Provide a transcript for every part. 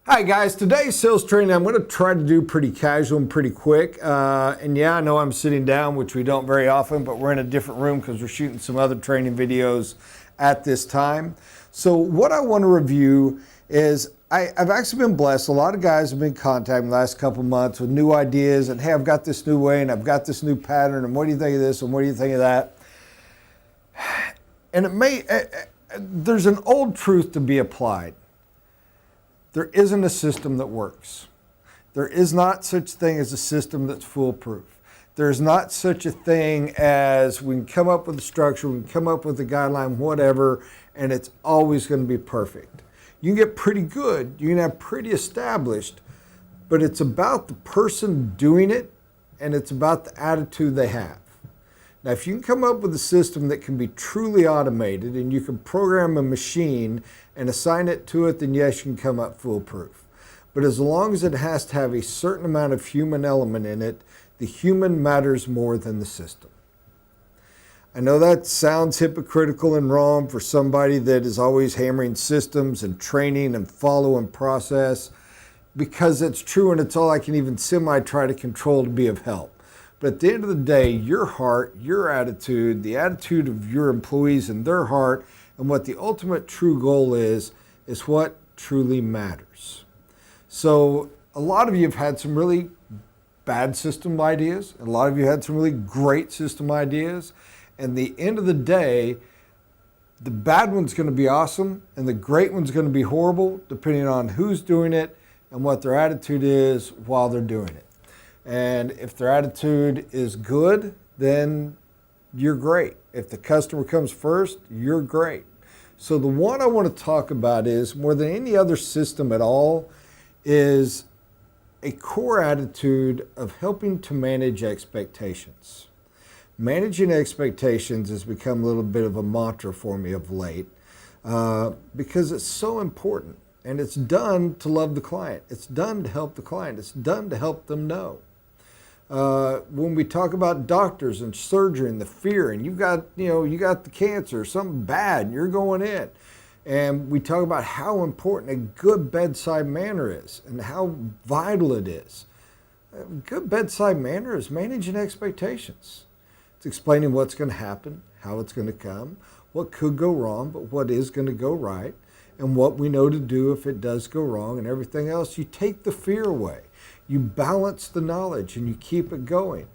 Hi guys, today's sales training I'm going to try to do pretty casual and pretty quick. And yeah, I know I'm sitting down, which we don't very often, but we're in a different room because we're shooting some other training videos at this time. So what I want to review is I've actually been blessed. A lot of guys have been contacting me the last couple months with new ideas and hey, I've got this new way and I've got this new pattern and what do you think of this and what do you think of that? And there's an old truth to be applied. There isn't a system that works. There is not such thing as a system that's foolproof. There's not such a thing as we can come up with a structure, we can come up with a guideline, whatever, and it's always going to be perfect. You can get pretty good, you can have pretty established, but it's about the person doing it and it's about the attitude they have. Now, if you can come up with a system that can be truly automated and you can program a machine and assign it to it, then yes, you can come up foolproof. But as long as it has to have a certain amount of human element in it, the human matters more than the system. I know that sounds hypocritical and wrong for somebody that is always hammering systems and training and follow and process, because it's true and it's all I can even try to control to be of help. But at the end of the day, your heart, your attitude, the attitude of your employees and their heart, and what the ultimate true goal is what truly matters. So a lot of you have had some really bad system ideas. A lot of you had some really great system ideas. And at the end of the day, the bad one's going to be awesome and the great one's going to be horrible, depending on who's doing it and what their attitude is while they're doing it. And if their attitude is good, then you're great. If the customer comes first, you're great. So the one I want to talk about is, more than any other system at all, is a core attitude of helping to manage expectations. Managing expectations has become a little bit of a mantra for me of late because it's so important. And it's done to love the client. It's done to help the client. It's done to help them know. When we talk about doctors and surgery and the fear, and you got the cancer, something bad, and you're going in, and we talk about how important a good bedside manner is and how vital it is. A good bedside manner is managing expectations. It's explaining what's going to happen, how it's going to come, what could go wrong, but what is going to go right, and what we know to do if it does go wrong, and everything else. You take the fear away. You balance the knowledge and you keep it going.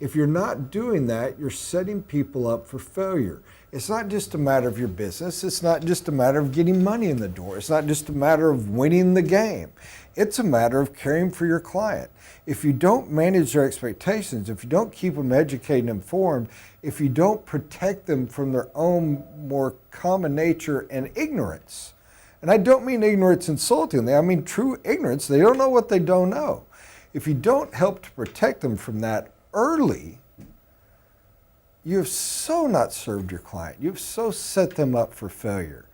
If you're not doing that, you're setting people up for failure. It's not just a matter of your business. It's not just a matter of getting money in the door. It's not just a matter of winning the game. It's a matter of caring for your client. If you don't manage their expectations, if you don't keep them educated and informed, if you don't protect them from their own more common nature and ignorance, and I don't mean ignorance insultingly, I mean true ignorance. They don't know what they don't know. If you don't help to protect them from that early, you have so not served your client. You've so set them up for failure.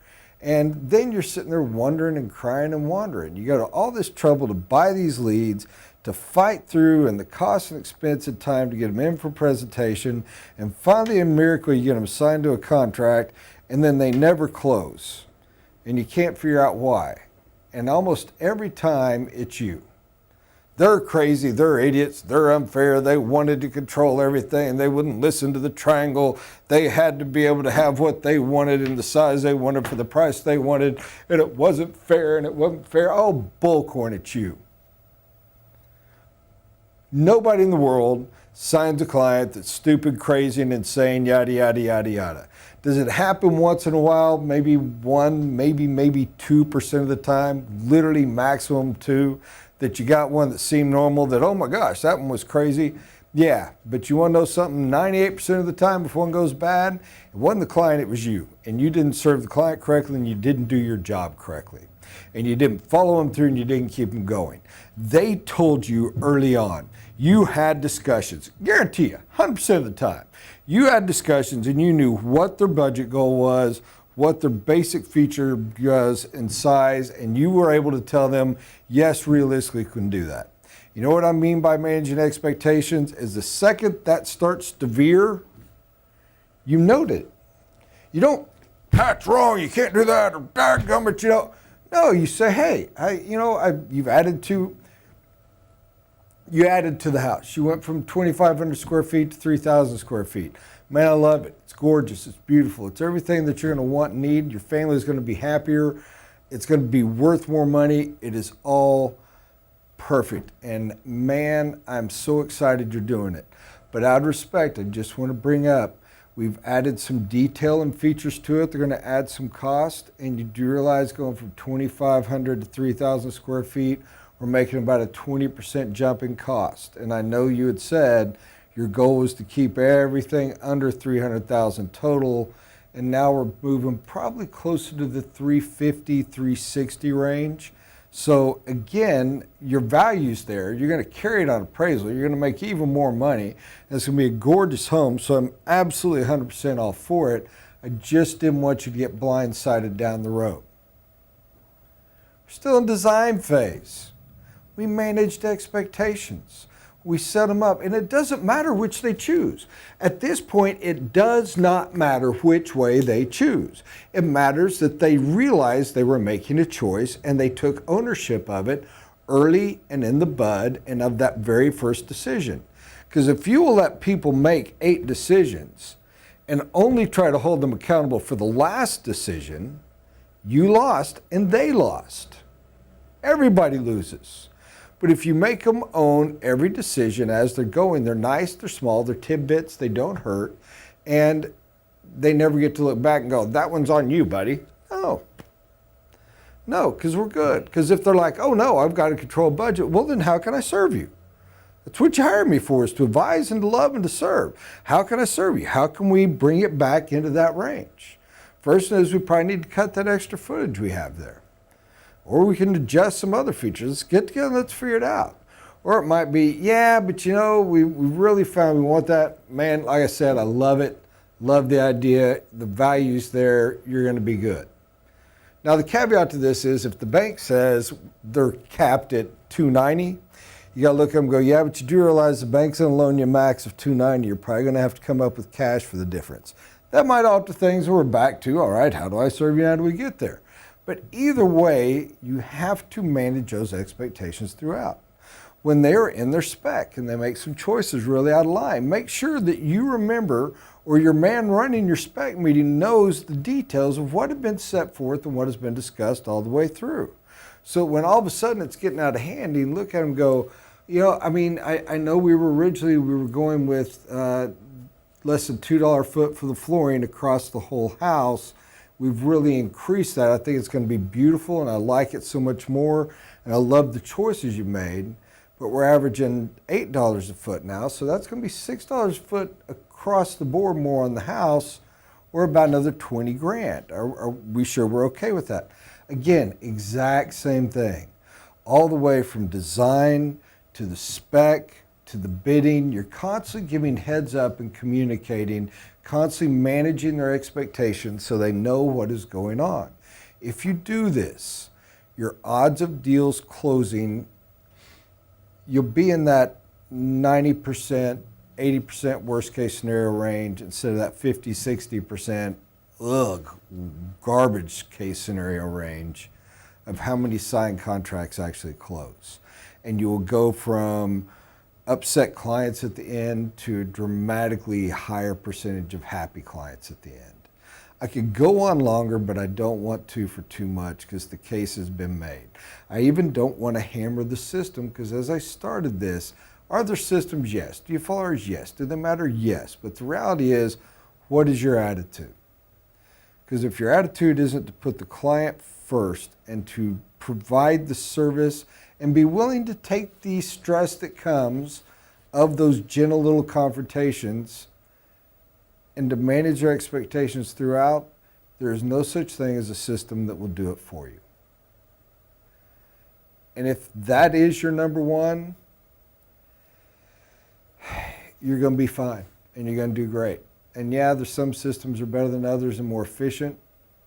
And then you're sitting there wondering and crying and wandering. You go to all this trouble to buy these leads, to fight through, and the cost and expense and time to get them in for presentation, and finally, in a miracle, you get them signed to a contract, and then they never close. And you can't figure out why. And almost every time, it's you. They're crazy, they're idiots, they're unfair, they wanted to control everything, and they wouldn't listen to the triangle. They had to be able to have what they wanted in the size they wanted for the price they wanted, and it wasn't fair, and it wasn't fair. Oh, bullcorn, it's you. Nobody in the world signs a client that's stupid, crazy, and insane, yada, yada, yada, yada. Does it happen once in a while? Maybe 1, maybe 2% of the time, literally maximum 2, that you got one that seemed normal, that, oh my gosh, that one was crazy. Yeah, but you want to know something? 98% of the time, if one goes bad, it wasn't the client, it was you. And you didn't serve the client correctly, and you didn't do your job correctly. And you didn't follow them through, and you didn't keep them going. They told you early on. You had discussions, guarantee you, 100% of the time. You had discussions and you knew what their budget goal was, what their basic feature was in size, and you were able to tell them, yes, realistically, we can do that. You know what I mean by managing expectations? Is the second that starts to veer, you note it. You don't, that's wrong, you can't do that, or dadgummit, No, you say, hey, you added to the house. You went from 2,500 square feet to 3,000 square feet. Man, I love it. It's gorgeous. It's beautiful. It's everything that you're going to want and need. Your family is going to be happier. It's going to be worth more money. It is all perfect. And man, I'm so excited you're doing it. But out of respect, I just want to bring up, we've added some detail and features to it. They're going to add some cost. And you do realize going from 2,500 to 3,000 square feet, we're making about a 20% jump in cost. And I know you had said your goal was to keep everything under 300,000 total. And now we're moving probably closer to the 350, 360 range. So again, your value's there. You're going to carry it on appraisal. You're going to make even more money. And it's going to be a gorgeous home. So I'm absolutely 100% all for it. I just didn't want you to get blindsided down the road. We're still in design phase. We managed expectations. We set them up, and it doesn't matter which they choose. At this point, it does not matter which way they choose. It matters that they realized they were making a choice and they took ownership of it early and in the bud and of that very first decision. Because if you will let people make 8 decisions and only try to hold them accountable for the last decision, you lost and they lost. Everybody loses. But if you make them own every decision as they're going, they're nice, they're small, they're tidbits, they don't hurt, and they never get to look back and go, that one's on you, buddy. No, because we're good. Because if they're like, oh no, I've got to control budget, well then how can I serve you? That's what you hired me for, is to advise and to love and to serve. How can I serve you? How can we bring it back into that range? First is we probably need to cut that extra footage we have there. Or we can adjust some other features. Let's get together and let's figure it out. Or it might be, yeah, but we really found we want that. Man, like I said, I love it. Love the idea. The value's there. You're going to be good. Now, the caveat to this is if the bank says they're capped at 290, you got to look at them and go, yeah, but you do realize the bank's going to loan you a max of 290. You're probably going to have to come up with cash for the difference. That might alter things. We're back to, all right, how do I serve you? How do we get there? But either way, you have to manage those expectations throughout. When they are in their spec and they make some choices really out of line, make sure that you remember, or your man running your spec meeting knows the details of what had been set forth and what has been discussed all the way through. So when all of a sudden it's getting out of hand, you look at them and go, I know we were going with less than $2 a foot for the flooring across the whole house. We've really increased that. I think it's going to be beautiful, and I like it so much more, and I love the choices you made. But we're averaging $8 a foot now, so that's going to be $6 a foot across the board more on the house, or about another 20 grand. Are we sure we're okay with that? Again, exact same thing. All the way from design to the spec to the bidding, you're constantly giving heads up and communicating, constantly managing their expectations so they know what is going on. If you do this, your odds of deals closing, you'll be in that 90%, 80% worst case scenario range instead of that 50, 60% garbage case scenario range of how many signed contracts actually close. And you will go from upset clients at the end to a dramatically higher percentage of happy clients at the end. I could go on longer, but I don't want to for too much because the case has been made. I even don't want to hammer the system because as I started this, are there systems? Yes. Do you follow ours? Yes. Do they matter? Yes. But the reality is, what is your attitude? Because if your attitude isn't to put the client first and to provide the service and be willing to take the stress that comes of those gentle little confrontations and to manage your expectations throughout, there is no such thing as a system that will do it for you. And if that is your number one, you're going to be fine and you're going to do great. And yeah, there's some systems are better than others and more efficient,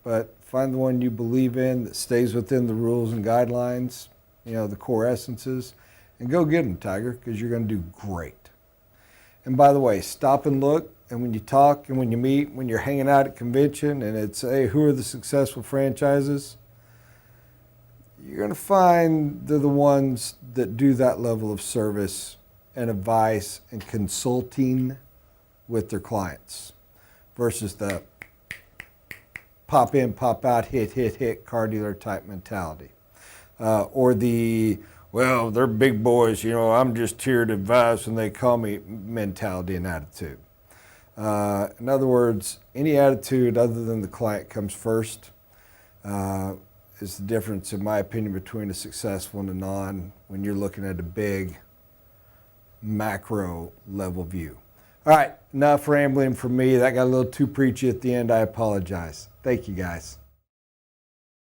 but find the one you believe in that stays within the rules and guidelines, the core essences, and go get them, Tiger, because you're going to do great. And by the way, stop and look, and when you talk and when you meet, when you're hanging out at convention and it's, hey, who are the successful franchises? you're going to find they're the ones that do that level of service and advice and consulting with their clients versus the pop in, pop out, hit, car dealer type mentality. Or the, well, they're big boys, I'm just here to advise when they call me mentality and attitude. In other words, any attitude other than the client comes first is the difference, in my opinion, between a successful and a non when you're looking at a big macro level view. All right, enough rambling from me. That got a little too preachy at the end. I apologize. Thank you, guys.